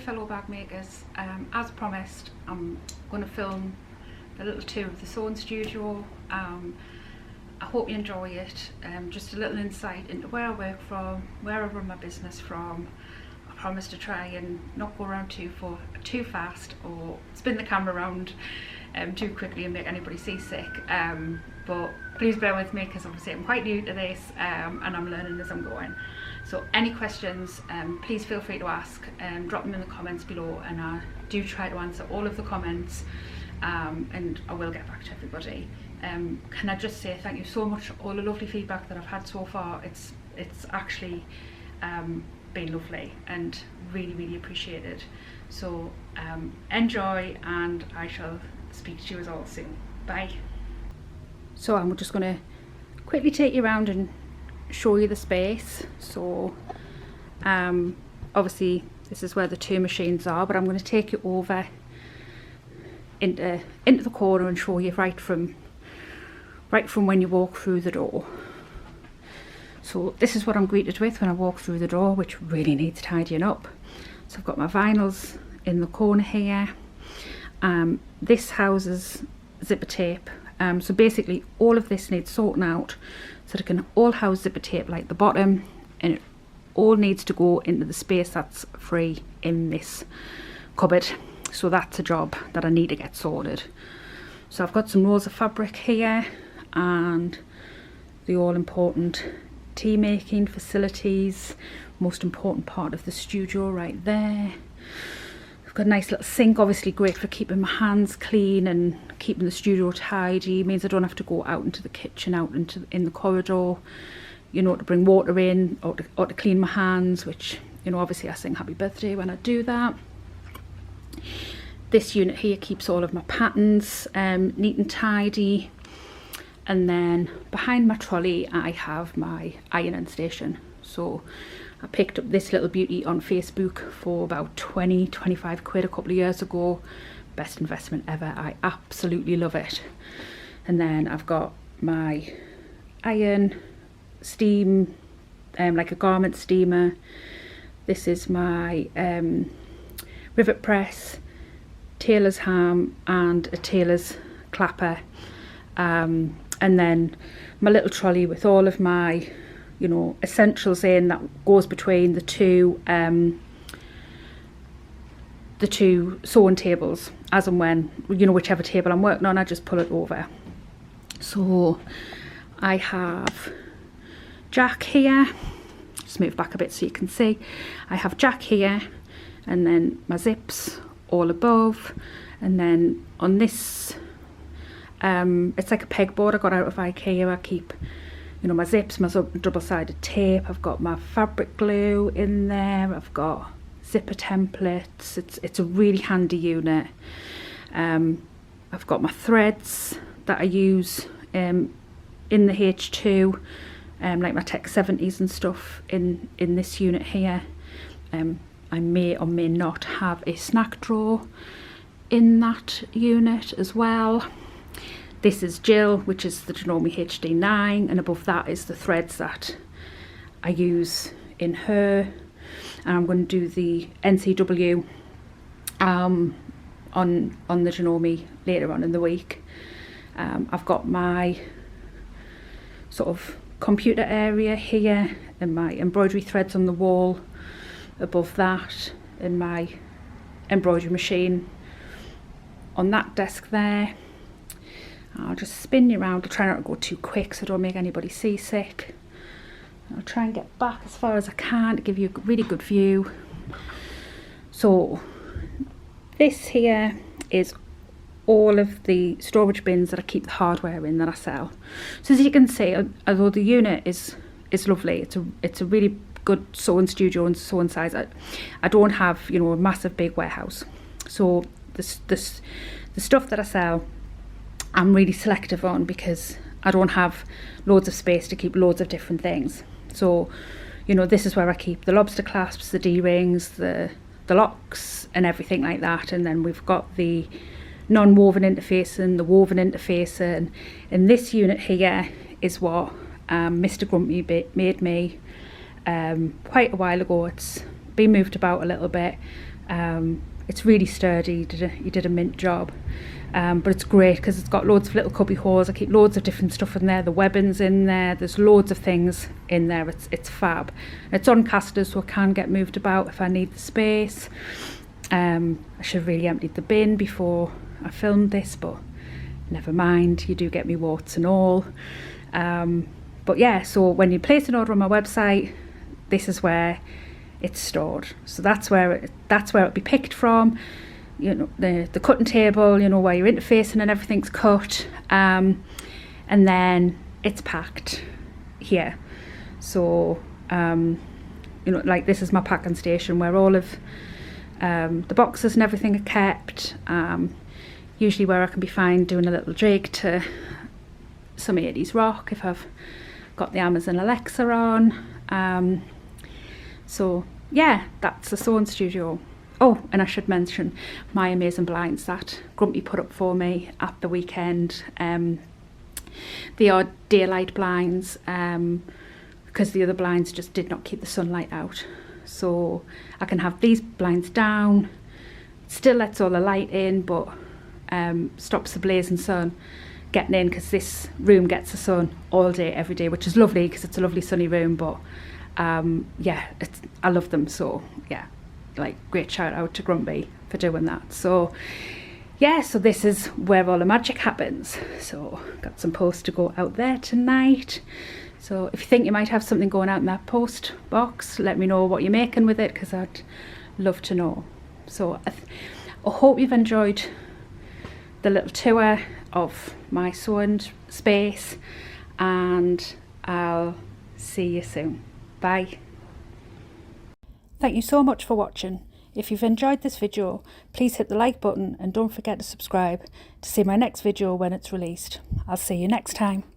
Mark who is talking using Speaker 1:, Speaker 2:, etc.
Speaker 1: fellow bag makers, as promised, I'm going to film a little tour of the sewing studio. I hope you enjoy it. Just a little insight into where I work from, where I run my business from. I promise to try and not go around too fast or spin the camera around too quickly and make anybody seasick. But please bear with me because obviously I'm quite new to this and I'm learning as I'm going. So any questions, please feel free to ask. Drop them in the comments below, and I do try to answer all of the comments, and I will get back to everybody. Can I just say thank you so much for all the lovely feedback that I've had so far. It's actually been lovely and really appreciated. So enjoy, and I shall speak to you all soon. Bye. So I'm just going to quickly take you around and show you the space. So obviously this is where the two machines are, but I'm going to take you over into the corner and show you right from when you walk through the door. So this is what I'm greeted with when I walk through the door, which really needs tidying up. So I've got my vinyls in the corner here. This houses zipper tape. So basically all of this needs sorting out so it can all house zipper tape like the bottom, and it all needs to go into the space that's free in this cupboard. So that's a job that I need to get sorted. So I've got some rolls of fabric here and the all important tea making facilities, most important part of the studio right there. I've got a nice little sink, obviously great for keeping my hands clean and keeping the studio tidy. It means I don't have to go out into the kitchen, in the corridor, you know, to bring water in or to clean my hands, which, you know, obviously I sing happy birthday when I do that. This unit here keeps all of my patterns neat and tidy. And then behind my trolley I have my ironing station. So I picked up this little beauty on Facebook for about 20-25 quid a couple of years ago. Best investment ever. I absolutely love it. And then I've got my iron, steam, like a garment steamer. This is my rivet press, tailor's ham and a tailor's clapper. And then my little trolley with all of my, you know, essentials in, that goes between the two sewing tables, as and when, you know, whichever table I'm working on, I just pull it over. So I have Jack here, just move back a bit so you can see. I have Jack here, and then my zips all above, and then on this it's like a pegboard I got out of IKEA. I keep, you know, my zips, my double-sided tape. I've got my fabric glue in there. I've got zipper templates. It's a really handy unit. I've got my threads that I use in the H2, like my Tech 70s and stuff in this unit here. I may or may not have a snack drawer in that unit as well. This is Jill, which is the Janome HD9, and above that is the threads that I use in her. And I'm going to do the NCW on the Janome later on in the week. I've got my sort of computer area here, and my embroidery threads on the wall above that, and my embroidery machine on that desk there. I'll just spin you around. I'll try not to go too quick so I don't make anybody seasick. I'll try and get back as far as I can to give you a really good view. So this here is all of the storage bins that I keep the hardware in that I sell. So as you can see, although the unit is lovely, it's a really good sewing studio and sewing size, I don't have, you know, a massive big warehouse. So the stuff that I sell, I'm really selective on, because I don't have loads of space to keep loads of different things. So, you know, this is where I keep the lobster clasps, the D-rings, the locks and everything like that. And then we've got the non-woven interface and the woven interface. And this unit here is what Mr. Grumpy made me quite a while ago. It's been moved about a little bit. It's really sturdy. You did a mint job. But it's great because it's got loads of little cubby holes. I keep loads of different stuff in there. The webbing's in there. There's loads of things in there. It's fab. It's on casters, so it can get moved about if I need the space. I should have really emptied the bin before I filmed this, but never mind. You do get me warts and all. But yeah, so when you place an order on my website, this is where it's stored. So that's where it'll be picked from. You know, the cutting table, you know, where you're interfacing and everything's cut, and then it's packed here. So you know, like this is my packing station where all of the boxes and everything are kept. Usually where I can be found doing a little jig to some 80s rock if I've got the Amazon Alexa on. So yeah, that's the sewing studio. Oh, and I should mention my amazing blinds that Grumpy put up for me at the weekend. They are daylight blinds, because the other blinds just did not keep the sunlight out. So I can have these blinds down, still lets all the light in, but stops the blazing sun getting in, because this room gets the sun all day, every day, which is lovely because it's a lovely sunny room. But yeah, I love them. So yeah, like great shout out to Grumpy for doing that. So yeah, so this is where all the magic happens. So got some posts to go out there tonight. So if you think you might have something going out in that post box, let me know what you're making with it, because I'd love to know. So I hope you've enjoyed the little tour of my sewing space, and I'll see you soon. Bye. Thank you so much for watching. If you've enjoyed this video, please hit the like button and don't forget to subscribe to see my next video when it's released. I'll see you next time.